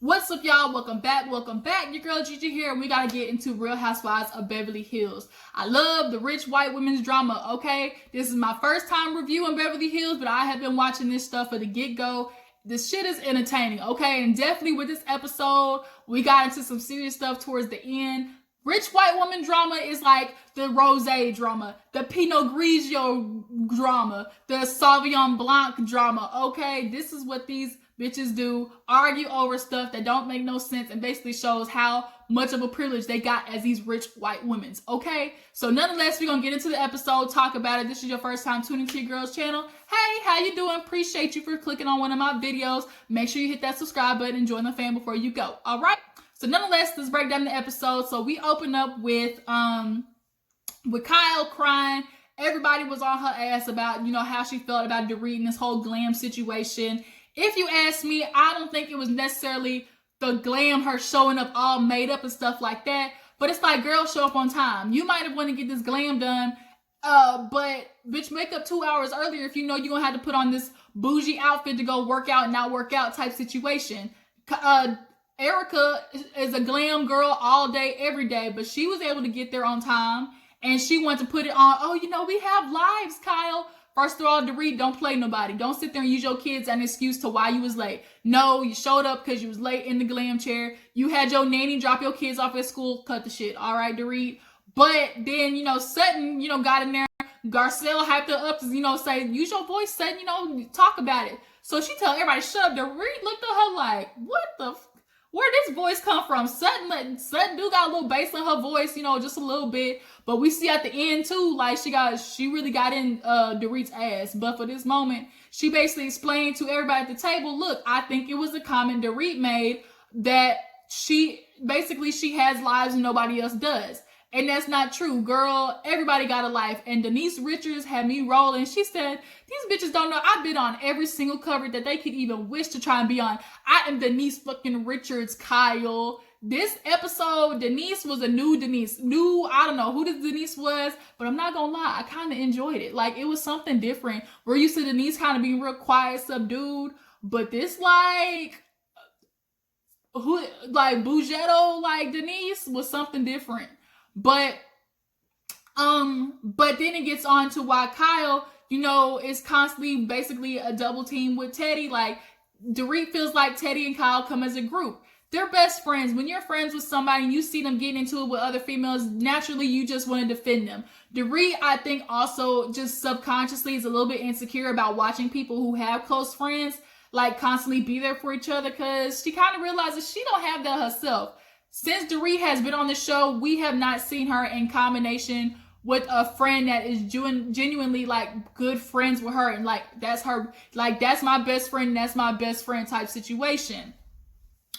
What's up, y'all? Welcome back. Your girl Gigi here, and we gotta get into Real Housewives of Beverly Hills. I love the rich white women's drama, okay? This is my first time reviewing Beverly Hills, but I have been watching this stuff for the get-go. This shit is entertaining, okay? And definitely with this episode, we got into some serious stuff towards the end. Rich white woman drama is like the rosé drama, the Pinot Grigio drama, the Sauvignon Blanc drama, okay? This is what these bitches do, argue over stuff that don't make no sense and basically shows how much of a privilege they got as these rich white women, okay? So nonetheless, we're gonna get into the episode, talk about it. This is your first time tuning to your girl's channel. Hey, how you doing? Appreciate you for clicking on one of my videos. Make sure you hit that subscribe button and join the fam before you go, all right? So nonetheless, let's break down the episode. So we open up with Kyle crying. Everybody was on her ass about, how she felt about Dorit and this whole glam situation. If you ask me, I don't think it was necessarily the glam, her showing up all made up and stuff like that. But it's like, girl, show up on time. You might have wanted to get this glam done, but bitch, wake up 2 hours earlier if you know you're gonna have to put on this bougie outfit to go work out and not work out type situation. Erica is a glam girl all day, every day, but she was able to get there on time and she wanted to put it on. Oh, we have lives, Kyle. First of all, Dorit, don't play nobody. Don't sit there and use your kids as an excuse to why you was late. No, you showed up because you was late in the glam chair. You had your nanny drop your kids off at school. Cut the shit. All right, Dorit. But then, Sutton, got in there. Garcelle hyped her up to, say, use your voice, Sutton, talk about it. So she tell everybody, shut up. Dorit looked at her like, what the where this voice come from? Sutton do got a little bass in her voice, just a little bit. But we see at the end too, like she really got in Dorit's ass. But for this moment, she basically explained to everybody at the table, look, I think it was a comment Dorit made that she has lives and nobody else does. And that's not true, girl. Everybody got a life. And Denise Richards had me rolling. She said, these bitches don't know. I've been on every single cover that they could even wish to try and be on. I am Denise fucking Richards, Kyle. This episode, Denise was a new Denise. I don't know who this Denise was, but I'm not gonna lie, I kind of enjoyed it. Like, it was something different. We're used to Denise kind of being real quiet, subdued. But this, Bougetto, Denise was something different. But then it gets on to why Kyle, is constantly basically a double team with Teddy. Like, Dorit feels like Teddy and Kyle come as a group. They're best friends. When you're friends with somebody and you see them getting into it with other females, naturally you just want to defend them. Dorit, I think, also just subconsciously is a little bit insecure about watching people who have close friends constantly be there for each other, because she kind of realizes she don't have that herself. Since Dorit has been on the show, we have not seen her in combination with a friend that is genuinely good friends with her, and that's her, that's my best friend, that's my best friend type situation.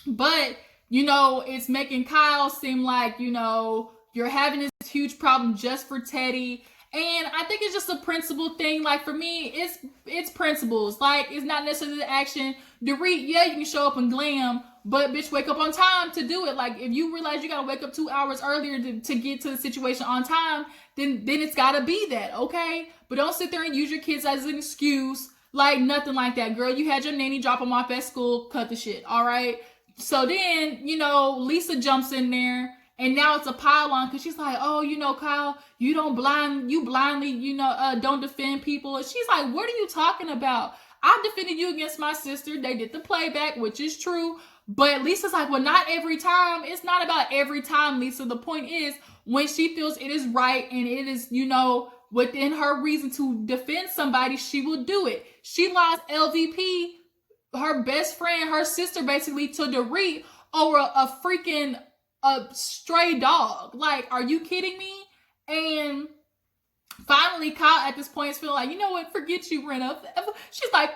But it's making Kyle seem like you're having this huge problem just for Teddy. And I think it's just a principle thing. For me, it's principles. It's not necessarily the action. Dorit, yeah, you can show up and glam, but bitch, wake up on time to do it. If you realize you gotta wake up 2 hours earlier to get to the situation on time, then it's gotta be that, okay? But don't sit there and use your kids as an excuse. Nothing like that. Girl, you had your nanny drop them off at school. Cut the shit, all right? So then, Lisa jumps in there. And now it's a pile on because she's like, oh, Kyle, you blindly, don't defend people. And she's like, what are you talking about? I defended you against my sister. They did the playback, which is true. But Lisa's like, well, not every time. It's not about every time, Lisa. The point is, when she feels it is right and it is, within her reason to defend somebody, she will do it. She lost LVP, her best friend, her sister, basically, to Dorit over a stray dog. Are you kidding me? And finally, Kyle at this point is feeling like, you know what? Forget you, Renna. She's like,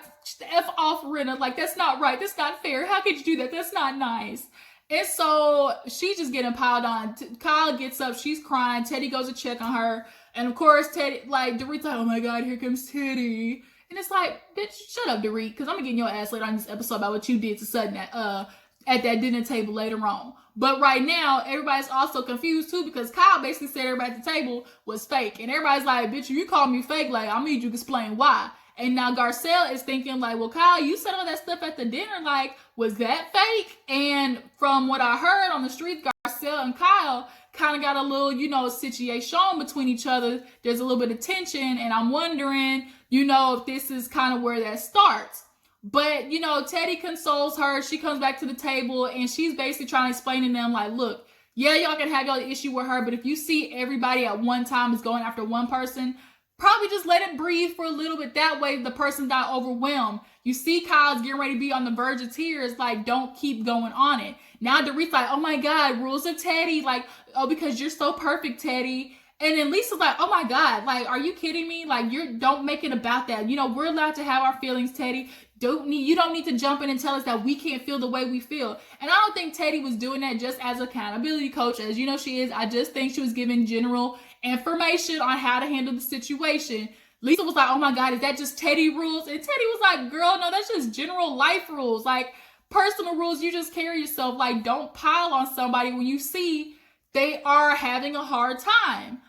F off, Renna. That's not right. That's not fair. How could you do that? That's not nice. And so she's just getting piled on. Kyle gets up. She's crying. Teddy goes to check on her. And of course, Teddy, Dorit's like, oh my God, here comes Teddy. And it's like, bitch, shut up, Dorit, because I'm going to get your ass later on this episode about what you did to Sutton at that dinner table later on. But right now, everybody's also confused too, because Kyle basically said everybody at the table was fake. And everybody's like, bitch, you call me fake, I need you to explain why. And now Garcelle is thinking like, well, Kyle, you said all that stuff at the dinner. Like, was that fake? And from what I heard on the streets, Garcelle and Kyle kind of got a little, situation between each other. There's a little bit of tension, and I'm wondering, if this is kind of where that starts. But, Teddy consoles her. She comes back to the table, and she's basically trying to explain to them, like, look, yeah, y'all can have y'all issue with her, but if you see everybody at one time is going after one person, probably just let it breathe for a little bit. That way the person's not overwhelmed. You see Kyle's getting ready to be on the verge of tears, like, don't keep going on it. Now Dorit's like, oh my God, rules of Teddy, like, oh, because you're so perfect, Teddy. And then Lisa's like, oh my God, like, are you kidding me? Like, don't make it about that. We're allowed to have our feelings, Teddy. You don't need to jump in and tell us that we can't feel the way we feel. And I don't think Teddy was doing that just as accountability coach, as she is. I just think she was giving general information on how to handle the situation. Lisa was like, oh my God, is that just Teddy rules? And Teddy was like, girl, no, that's just general life rules. Like, personal rules, you just carry yourself. Like, don't pile on somebody when you see they are having a hard time.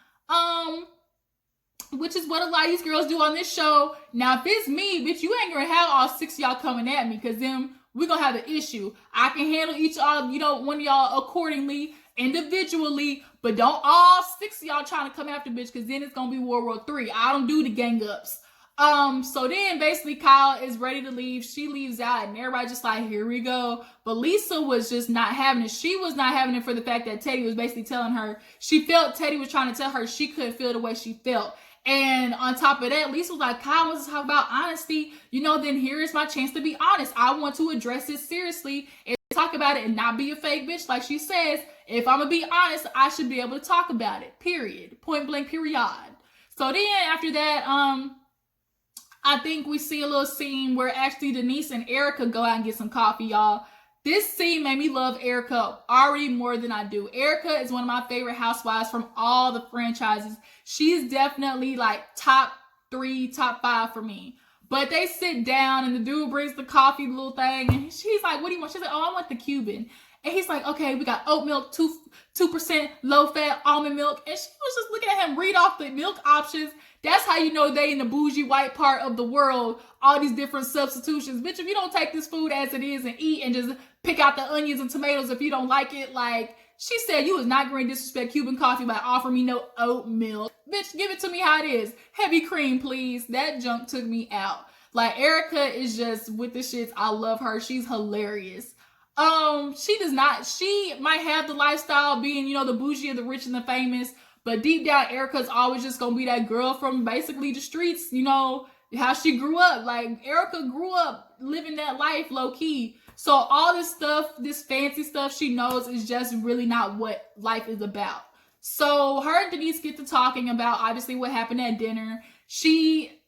Which is what a lot of these girls do on this show. Now, if it's me, bitch, you ain't gonna have all 6 of y'all coming at me, because then we're gonna have an issue. I can handle each of y'all, one of y'all accordingly, individually, but don't all 6 of y'all trying to come after bitch, because then it's gonna be World War III. I don't do the gang ups. So then basically Kyle is ready to leave. She leaves out, and everybody just like, here we go. But Lisa was just not having it. She was not having it for the fact that Teddy was basically telling her, she felt Teddy was trying to tell her she couldn't feel the way she felt. And on top of that, Lisa was like, Kyle wants to talk about honesty. Then here is my chance to be honest. I want to address it seriously and talk about it and not be a fake bitch. Like she says, if I'm going to be honest, I should be able to talk about it. Period. Point blank, period. So then after that, I think we see a little scene where actually Denise and Erica go out and get some coffee, y'all. This scene made me love Erica already more than I do. Erica is one of my favorite housewives from all the franchises. She's definitely like top 3, top 5 for me. But they sit down and the dude brings the coffee little thing, and she's like, what do you want? She's like, oh, I want the Cuban. And he's like, okay, we got oat milk, 2% low-fat almond milk. And she was just looking at him read off the milk options. That's how you know they in the bougie white part of the world, all these different substitutions. Bitch, if you don't take this food as it is and eat and just pick out the onions and tomatoes if you don't like it, like, she said you was not going to disrespect Cuban coffee by offering me no oat milk. Bitch, give it to me how it is. Heavy cream, please. That junk took me out. Like, Erica is just with the shits. I love her. She's hilarious. She might have the lifestyle being, the bougie of the rich and the famous, but deep down, Erica's always just gonna be that girl from basically the streets, how she grew up. Like, Erica grew up living that life low key. So all this stuff, this fancy stuff she knows is just really not what life is about. So her and Denise get to talking about obviously what happened at dinner.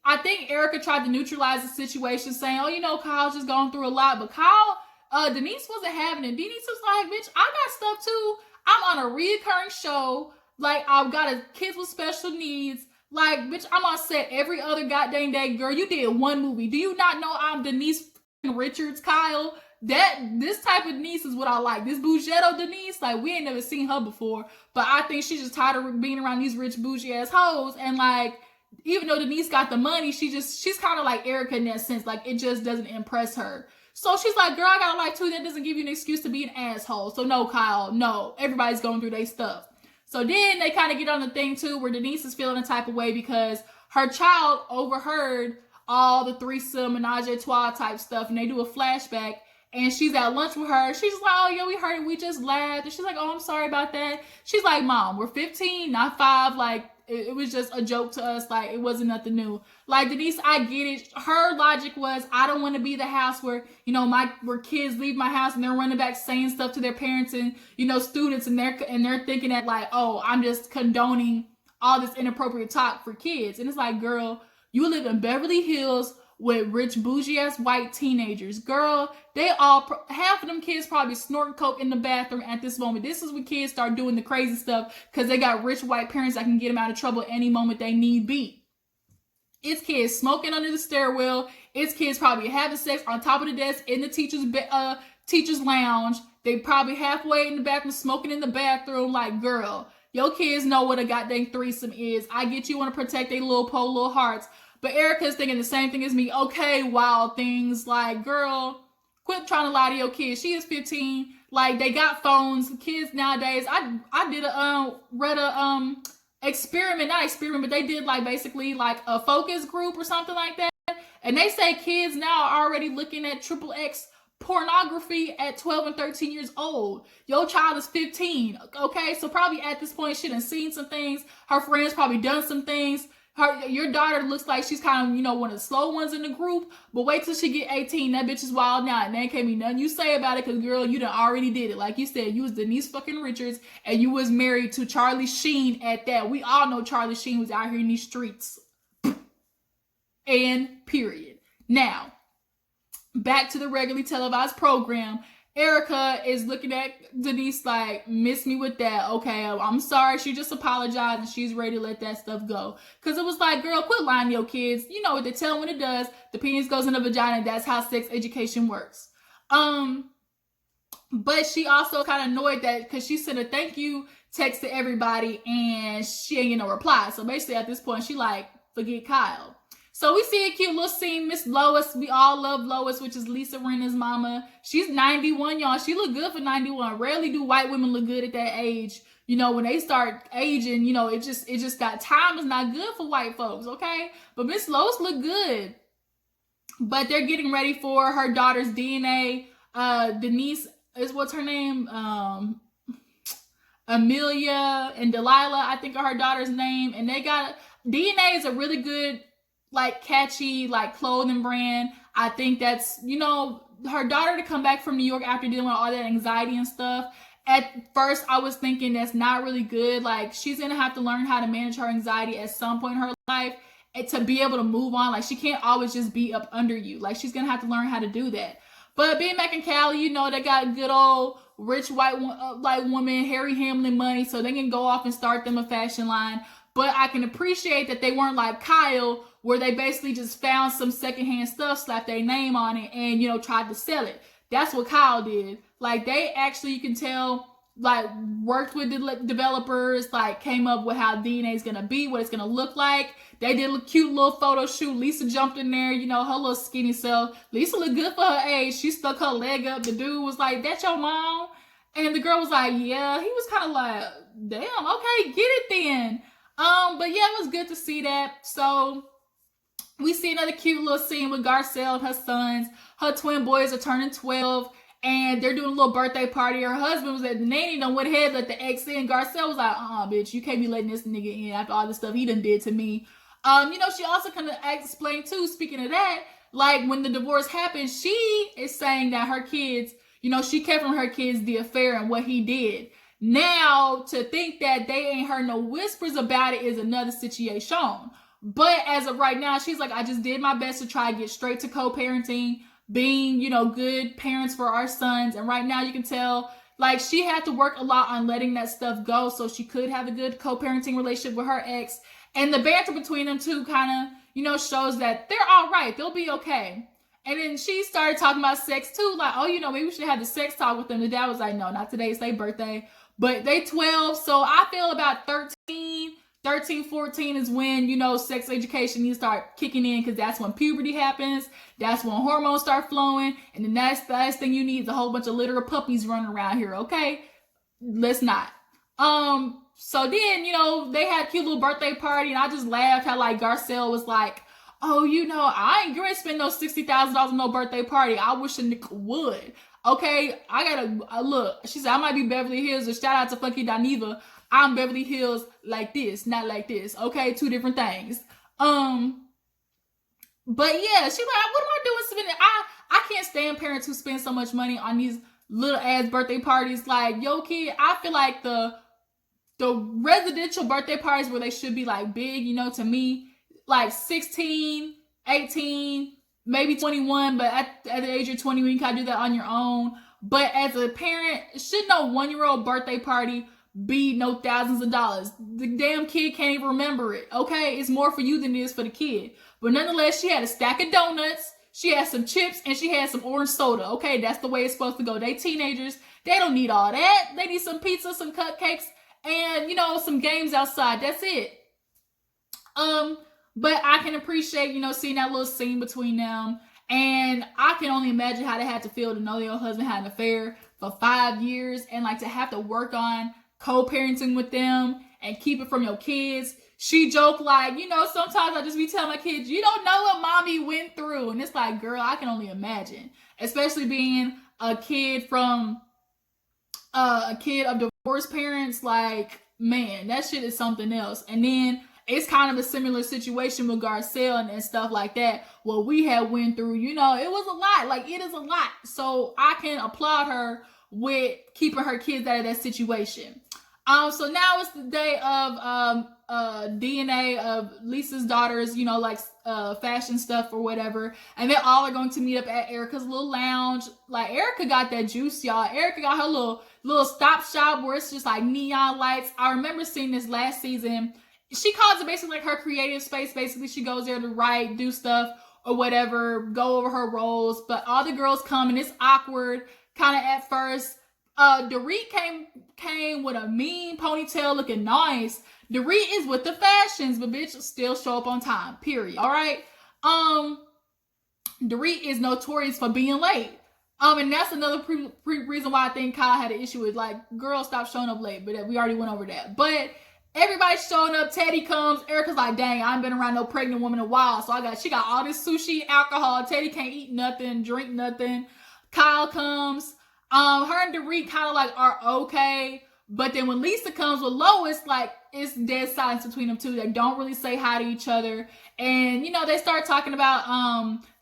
I think Erica tried to neutralize the situation, saying, oh, Kyle's just going through a lot, but Denise wasn't having it. Denise was like, bitch, I got stuff too. I'm on a reoccurring show. Like, I've got kids with special needs. Like, bitch, I'm on set every other goddamn day. Girl, you did one movie. Do you not know I'm Denise Richards, Kyle? This type of Denise is what I like. This Bougetto Denise, like, we ain't never seen her before. But I think she's just tired of being around these rich bougie ass hoes. And like, even though Denise got the money, she's kind of like Erica in that sense. Like, it just doesn't impress her. So she's like, girl, I got a life too. That doesn't give you an excuse to be an asshole. So no, Kyle, no. Everybody's going through their stuff. So then they kind of get on the thing too where Denise is feeling a type of way because her child overheard all the threesome, menage a trois type stuff, and they do a flashback, and she's at lunch with her. She's like, oh yeah, we heard it. We just laughed. And she's like, oh, I'm sorry about that. She's like, Mom, we're 15, not 5. Like, it was just a joke to us. Like, it wasn't nothing new. Like, Denise, I get it. Her logic was, I don't want to be the house where, where kids leave my house and they're running back saying stuff to their parents and, students, and they're thinking that like, oh, I'm just condoning all this inappropriate talk for kids. And it's like, girl, you live in Beverly Hills with rich bougie ass white teenagers. Girl, half of them kids probably snorting coke in the bathroom at this moment. This is when kids start doing the crazy stuff because they got rich white parents that can get them out of trouble any moment they need be. It's kids smoking under the stairwell. It's kids probably having sex on top of the desk in the teacher's lounge. They probably halfway in the bathroom smoking in the bathroom. Like, girl, your kids know what a goddamn threesome is. I get you want to protect their little hearts. But Erica's thinking the same thing as me. Okay, wild things. Like, girl, quit trying to lie to your kids. She is 15. Like, they got phones. Kids nowadays. I did read a experiment, not experiment, but they did like basically like a focus group or something like that. And they say kids now are already looking at triple X pornography at 12 and 13 years old. Your child is 15. Okay, so probably at this point she done seen some things. Her friends probably done some things. Your daughter looks like she's kind of, you know, one of the slow ones in the group. But wait till she get 18. That bitch is wild now. And there can't be nothing you say about it, because girl, you done already did it. Like you said, you was Denise fucking Richards, and you was married to Charlie Sheen at that. We all know Charlie Sheen was out here in these streets. And period. Now, back to the regularly televised program. Erica is looking at Denise like, miss me with that. Okay, I'm sorry. She just apologized and she's ready to let that stuff go. Because it was like, girl, quit lying to your kids. You know what they tell them when it does. The penis goes in the vagina. That's how sex education works. But she also kind of annoyed that because she sent a thank you text to everybody and she ain't get no reply. So basically at this point, she like, forget Kyle. So we see a cute little scene. Miss Lois, we all love Lois, which is Lisa Rinna's mama. She's 91, y'all. She look good for 91. Rarely do white women look good at that age. You know, when they start aging, you know, it just got, time is not good for white folks, okay? But Miss Lois look good. But they're getting ready for her daughter's DNA. Denise is, what's her name? Amelia and Delilah, I think, are her daughter's name. And they got, DNA is a really good, like, catchy, like, clothing brand. I think that's, you know, her daughter to come back from New York after dealing with all that anxiety and stuff. At first, I was thinking that's not really good. Like, she's going to have to learn how to manage her anxiety at some point in her life and to be able to move on. Like, she can't always just be up under you. Like, she's going to have to learn how to do that. But being back in Cali, you know, they got good old rich white like woman, Harry Hamlin money, so they can go off and start them a fashion line. But I can appreciate that they weren't like Kyle, where they basically just found some secondhand stuff, slapped their name on it, and, you know, tried to sell it. That's what Kyle did. Like, they actually, you can tell, like, worked with the developers, like, came up with how DNA is going to be, what it's going to look like. They did a cute little photo shoot. Lisa jumped in there, you know, her little skinny self. Lisa looked good for her age. She stuck her leg up. The dude was like, "That's your mom?" And the girl was like, "Yeah." He was kind of like, "Damn, okay, get it then." But yeah, it was good to see that. So we see another cute little scene with Garcelle and her sons. Her twin boys are turning 12, and they're doing a little birthday party. Her husband was at the nanny, done went ahead, let the ex in. Garcelle was like, bitch, you can't be letting this nigga in after all the stuff he done did to me. You know, she also kind of explained too, speaking of that, like, when the divorce happened, she is saying that her kids, you know, she kept from her kids the affair and what he did. Now, to think that they ain't heard no whispers about it is another situation. But as of right now, she's like, I just did my best to try to get straight to co-parenting, being, you know, good parents for our sons. And right now you can tell, like, she had to work a lot on letting that stuff go so she could have a good co-parenting relationship with her ex. And the banter between them two kind of, you know, shows that they're all right. They'll be okay. And then she started talking about sex too. Like, oh, you know, maybe we should have the sex talk with them. The dad was like, no, not today. It's their birthday. But they 12. So I feel about 13, 14 is when, you know, sex education needs to start kicking in, because that's when puberty happens. That's when hormones start flowing. And the last thing you need is a whole bunch of litter of puppies running around here. Okay? Let's not. So then, you know, they had a cute little birthday party, and I just laughed how, like, Garcelle was like, oh, you know, I ain't going to spend no $60,000 on no birthday party. I wish a nigga would. Okay, I gotta look. She said I might be Beverly Hills, or shout out to Funky Dineva. I'm Beverly Hills like this, not like this. Okay, two different things. But yeah, she's like, what am I doing spending? I can't stand parents who spend so much money on these little ass birthday parties. Like, yo, kid, I feel like the residential birthday parties where they should be like big, you know, to me, like 16, 18, maybe 21, but at the age of 20, you can do that on your own. But as a parent, should no 1-year-old birthday party be no thousands of dollars? The damn kid can't even remember it, okay? It's more for you than it is for the kid. But nonetheless, she had a stack of donuts, she had some chips, and she had some orange soda, okay? That's the way it's supposed to go. They teenagers, they don't need all that. They need some pizza, some cupcakes, and, you know, some games outside. That's it. But I can appreciate, you know, seeing that little scene between them. And I can only imagine how they had to feel to know their husband had an affair for 5 years and like to have to work on co-parenting with them and keep it from your kids. She joked like, you know, sometimes I just be telling my kids, you don't know what mommy went through. And it's like, girl, I can only imagine. Especially being a kid from a kid of divorced parents, like, man, that shit is something else. And then it's kind of a similar situation with Garcelle and stuff like that. What we had went through, you know, it was a lot. Like, it is a lot. So I can applaud her with keeping her kids out of that situation. So now it's the day of DNA of Lisa's daughters, you know, like fashion stuff or whatever, and they all are going to meet up at Erica's little lounge. Like, Erica got that juice, y'all. Erica got her little stop shop where it's just like neon lights. I remember seeing this last season. She calls it basically like her creative space. Basically, she goes there to write, do stuff or whatever, go over her roles. But all the girls come and it's awkward, kind of at first. Dorit came with a mean ponytail looking nice. Dorit is with the fashions, but bitch still show up on time, period. All right. Dorit is notorious for being late. And that's another reason why I think Kyle had an issue with, like, girl, stop showing up late. But we already went over that. But everybody's showing up. Teddy comes. Erica's like, dang, I ain't been around no pregnant woman in a while. So she got all this sushi and alcohol. Teddy can't eat nothing, drink nothing. Kyle comes. Her and Dorit kind of like are okay, but then when Lisa comes with Lois, like, it's dead silence between them two. They don't really say hi to each other, and you know, they start talking about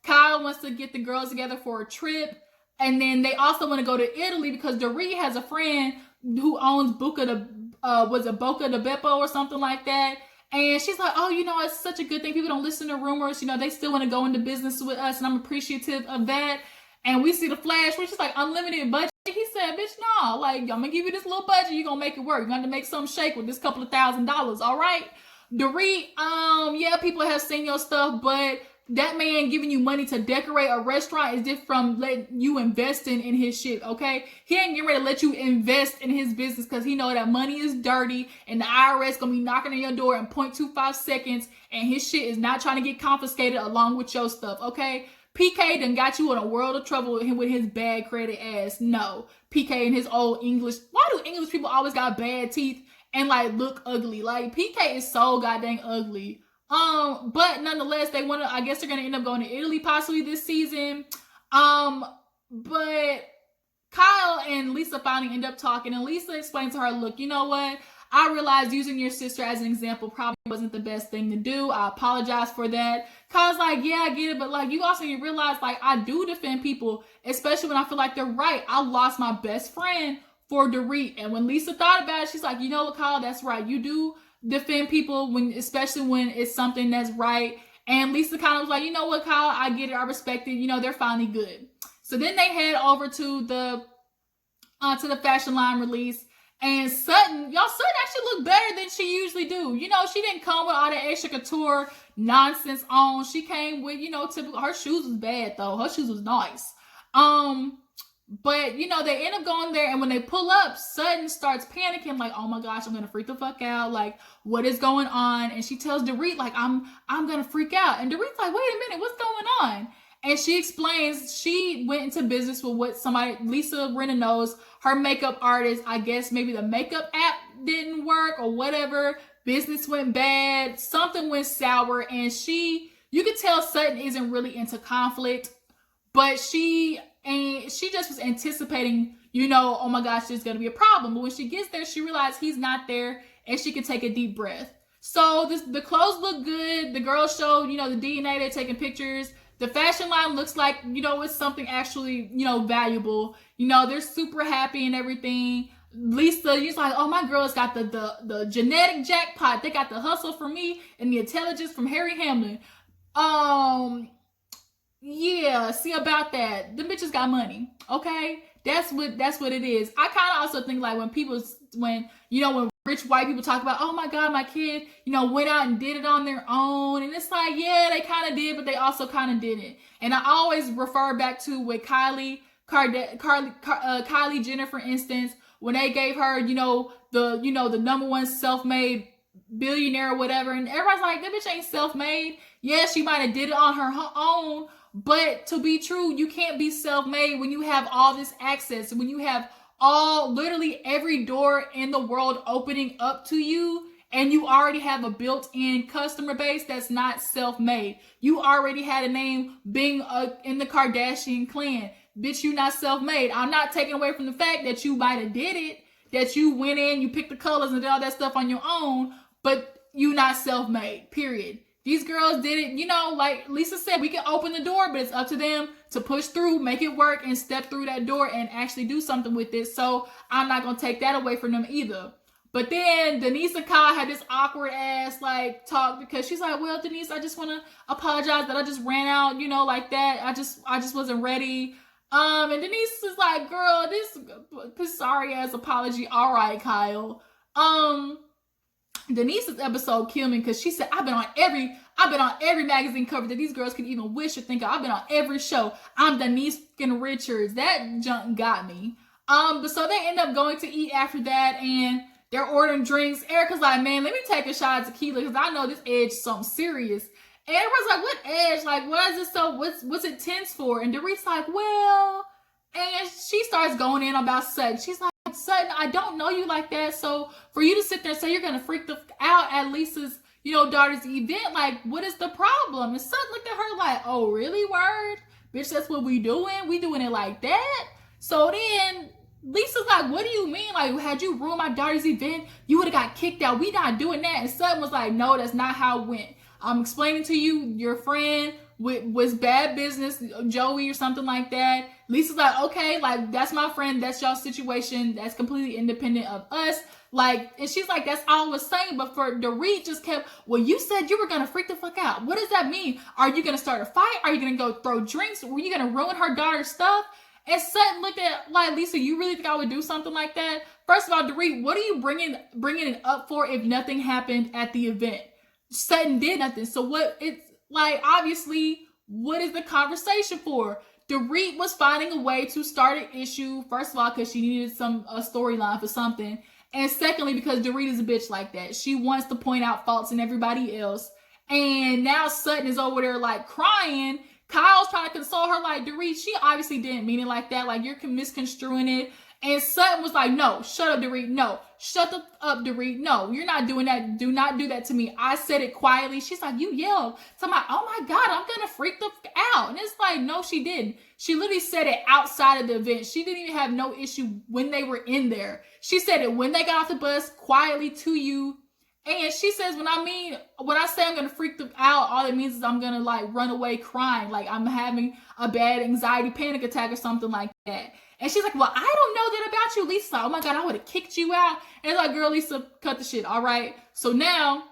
Kyle wants to get the girls together for a trip, and then they also want to go to Italy because Dorit has a friend who owns Boca de Beppo or something like that. And she's like, oh, you know, it's such a good thing. People don't listen to rumors. You know, they still want to go into business with us, and I'm appreciative of that. And we see the flash where she's like, unlimited budget. He said, bitch, no, like, I'm gonna give you this little budget. You're gonna make it work. You're gonna make something shake with this couple of $1,000s. All right. Dorit, yeah, people have seen your stuff, but that man giving you money to decorate a restaurant is different from letting you invest in his shit, okay? He ain't getting ready to let you invest in his business because he know that money is dirty and the IRS gonna be knocking on your door in 0.25 seconds and his shit is not trying to get confiscated along with your stuff, okay? PK done got you in a world of trouble with him with his bad credit ass. No. PK and his old English. Why do English people always got bad teeth and like look ugly? Like, PK is so goddamn ugly. But nonetheless, I guess they're gonna end up going to Italy possibly this season. But Kyle and Lisa finally end up talking, and Lisa explains to her, look, you know what? I realized using your sister as an example probably wasn't the best thing to do. I apologize for that. Kyle's like, yeah, I get it. But like, you realize, like, I do defend people, especially when I feel like they're right. I lost my best friend for Dorit. And when Lisa thought about it, she's like, you know what, Kyle, that's right. You do defend people especially when it's something that's right. And Lisa kind of was like, you know what, Kyle, I get it. I respect it. You know, they're finally good. So then they head over to the fashion line release. And Sutton actually looked better than she usually do. You know, she didn't come with all that extra couture nonsense on. She came with, you know, typical. Her shoes was bad though. Her shoes was nice. But you know, they end up going there, and when they pull up, Sutton starts panicking, like, oh my gosh, I'm gonna freak the fuck out. Like, what is going on? And she tells Dorit, like, I'm gonna freak out. And Dorit's like, wait a minute, what's going on? And she explains she went into business with Lisa Rinna knows, her makeup artist. I guess maybe the makeup app didn't work or whatever. Business went bad. Something went sour. And you could tell Sutton isn't really into conflict, but she just was anticipating, you know, oh my gosh, there's going to be a problem. But when she gets there, she realized he's not there and she can take a deep breath. So the clothes look good. The girls showed, you know, the DNA, they're taking pictures. The fashion line looks like, you know, it's something actually, you know, valuable. You know, they're super happy and everything. Lisa, you're like, oh, my girl's got the genetic jackpot. They got the hustle from me and the intelligence from Harry Hamlin. Yeah, see about that. The bitches got money. Okay, that's what it is. I kind of also think like when rich white people talk about, oh my God, my kid, you know, went out and did it on their own. And it's like, yeah, they kind of did, but they also kind of didn't. And I always refer back to with Kylie Jenner, for instance, when they gave her, the number one self-made billionaire or whatever, and everybody's like, that bitch ain't self-made. Yeah, she might have did it on her own, but to be true, you can't be self-made when you have all this access, when you have literally every door in the world opening up to you, and you already have a built-in customer base that's not self-made. You already had a name being in the Kardashian clan. Bitch, you not self-made. I'm not taking away from the fact that you might have did it, that you went in, you picked the colors and did all that stuff on your own, but you not self-made, period. These girls did it, you know, like Lisa said, we can open the door, but it's up to them to push through, make it work, and step through that door and actually do something with it. So I'm not going to take that away from them either. But then Denise and Kyle had this awkward ass like talk, because she's like, well, Denise, I just want to apologize that I just ran out, you know, like that. I just wasn't ready. And Denise is like, girl, this sorry ass apology. All right, Kyle. Denise's episode killed me because she said, I've been on every magazine cover that these girls could even wish or think of. I've been on every show. I'm Denise Richards. That junk got me. But so they end up going to eat after that, and they're ordering drinks. Erica's like, man, let me take a shot of tequila because I know this edge is something serious. And everyone's like, what edge? Like, what is it so, what's it tense for? And Dorit's like, well, and she starts going in about Sutton. She's like, Sutton, I don't know you like that. So for you to sit there and say you're going to freak the out at Lisa's, you know, daughter's event, like, what is the problem? And Sutton looked at her like, oh, really, word? Bitch, that's what we doing? We doing it like that? So then Lisa's like, what do you mean? Like, had you ruined my daughter's event, you would have got kicked out. We not doing that. And Sutton was like, no, that's not how it went. I'm explaining to you, your friend was bad business, Joey or something like that. Lisa's like, okay, like, that's my friend. That's y'all's situation. That's completely independent of us. Like, and she's like, that's all I was saying. But for Dorit just kept, well, you said you were going to freak the fuck out. What does that mean? Are you going to start a fight? Are you going to go throw drinks? Were you going to ruin her daughter's stuff? And Sutton looked at, like, Lisa, you really think I would do something like that? First of all, Dorit, what are you bringing it up for if nothing happened at the event? Sutton did nothing. So what, it's like, obviously, what is the conversation for? Dorit was finding a way to start an issue, first of all, because she needed a storyline for something. And secondly, because Dorit is a bitch like that. She wants to point out faults in everybody else. And now Sutton is over there, like, crying. Kyle's trying to console her, like, Dorit, she obviously didn't mean it like that. Like, you're misconstruing it. And Sutton was like, no, shut up, Dorit. No, shut up, Dorit. No, you're not doing that. Do not do that to me. I said it quietly. She's like, you yelled. So I'm like, oh my God, I'm going to freak the f out. And it's like, no, she didn't. She literally said it outside of the event. She didn't even have no issue when they were in there. She said it when they got off the bus, quietly to you. And she says, when I say I'm going to freak them out, all it means is I'm going to, like, run away crying. Like, I'm having a bad anxiety panic attack or something like that. And she's like, well, I don't know that about you, Lisa. Oh my God, I would have kicked you out. And it's like, girl, Lisa, cut the shit. All right. So now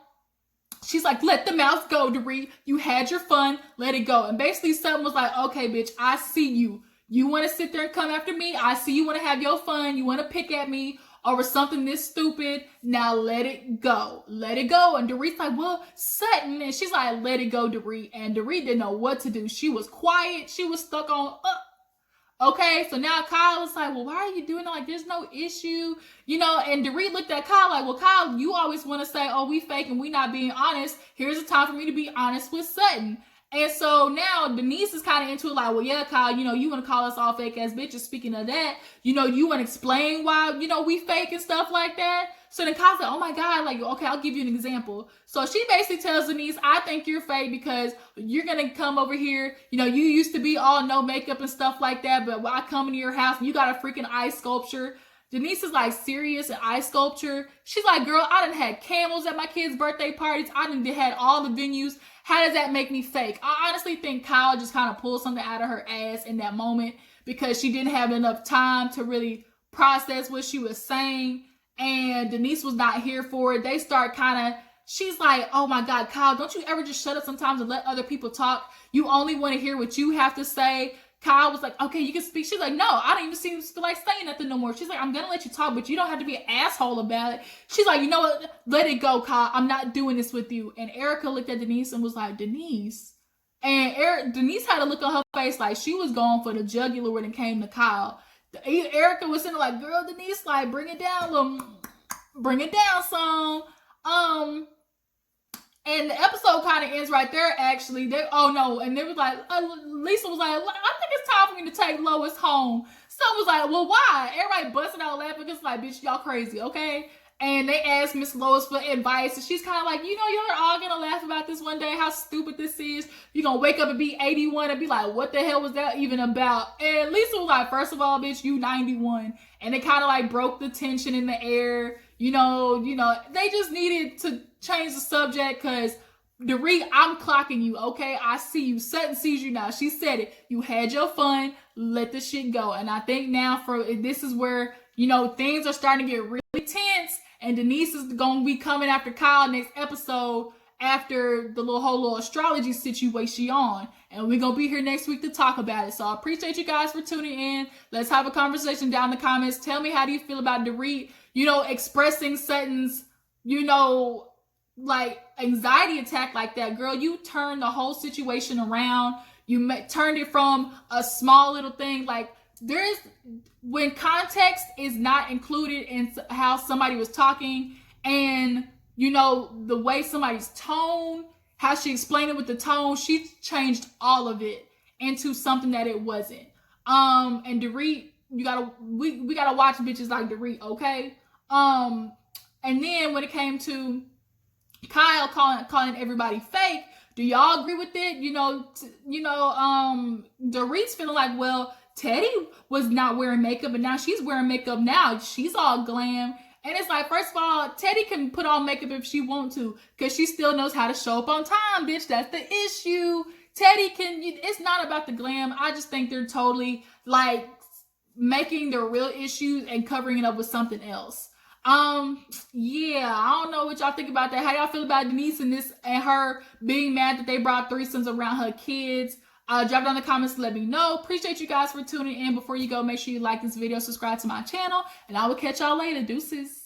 she's like, let the mouth go, Dorit. You had your fun. Let it go. And basically Sutton was like, okay, bitch, I see you. You want to sit there and come after me. I see you want to have your fun. You want to pick at me over something this stupid. Now let it go. Let it go. And Dorit's like, well, Sutton. And she's like, let it go, Dorit. And Dorit didn't know what to do. She was quiet. She was stuck on, okay, so now Kyle is like, well, why are you doing that? Like, there's no issue, you know, and Dorit looked at Kyle like, well, Kyle, you always want to say, oh, we fake and we not being honest. Here's a time for me to be honest with Sutton. And so now Denise is kind of into it like, well, yeah, Kyle, you know, you want to call us all fake ass bitches. Speaking of that, you know, you want to explain why, you know, we fake and stuff like that. So then Kyle's like, oh my God, like, okay, I'll give you an example. So she basically tells Denise, I think you're fake because you're going to come over here. You know, you used to be all no makeup and stuff like that. But when I come into your house and you got a freaking ice sculpture. Denise is like, serious, an ice sculpture. She's like, girl, I done had camels at my kids' birthday parties. I done had all the venues. How does that make me fake? I honestly think Kyle just kind of pulled something out of her ass in that moment because she didn't have enough time to really process what she was saying. And Denise was not here for it. They start kind of, she's like, oh my God, Kyle, don't you ever just shut up sometimes and let other people talk? You only want to hear what you have to say. Kyle was like, okay, you can speak. She's like, no, I don't even feel like saying nothing no more. She's like, I'm going to let you talk, but you don't have to be an asshole about it. She's like, you know what? Let it go, Kyle. I'm not doing this with you. And Erica looked at Denise and was like, Denise. And Denise had a look on her face like she was going for the jugular when it came to Kyle. Erica was sitting like, girl, Denise, like, bring it down, little, bring it down some. And the episode kind of ends right there, actually. Oh no, and they was like, Lisa was like, I think it's time for me to take Lois home. Some was like, well, why? Everybody busted out laughing because like, bitch, y'all crazy, okay? And they asked Miss Lois for advice, and she's kind of like, you know, you're all gonna laugh about this one day, how stupid this is. You're gonna wake up and be 81 and be like, what the hell was that even about? And Lisa was like, first of all, bitch, you 91. And it kind of like broke the tension in the air. You know, they just needed to change the subject because Dorit, I'm clocking you, okay? I see you. Sutton sees you now. She said it. You had your fun. Let the shit go. And I think now this is where, you know, things are starting to get really tense. And Denise is going to be coming after Kyle next episode after the whole little astrology situation on. And we're going to be here next week to talk about it. So I appreciate you guys for tuning in. Let's have a conversation down in the comments. Tell me, how do you feel about Dorit, you know, expressing Sutton's, you know, like anxiety attack like that? Girl, you turned the whole situation around. You turned it from a small little thing. Like, when context is not included in how somebody was talking, and you know, the way somebody's tone, how she explained it with the tone, she changed all of it into something that it wasn't. And Dorit, we gotta watch bitches like Dorit, okay? And then when it came to Kyle calling everybody fake, do y'all agree with it? Dorit's feeling like, well, Teddy was not wearing makeup, and now she's wearing makeup now. She's all glam. And it's like, first of all, Teddy can put on makeup if she wants to, because she still knows how to show up on time, bitch. That's the issue. Teddy it's not about the glam. I just think they're totally, like, making the real issues and covering it up with something else. Yeah, I don't know what y'all think about that. How y'all feel about Denise and her being mad that they brought threesomes around her kids? Drop down in the comments to let me know. Appreciate you guys for tuning in. Before you go, make sure you like this video, subscribe to my channel, and I will catch y'all later. Deuces.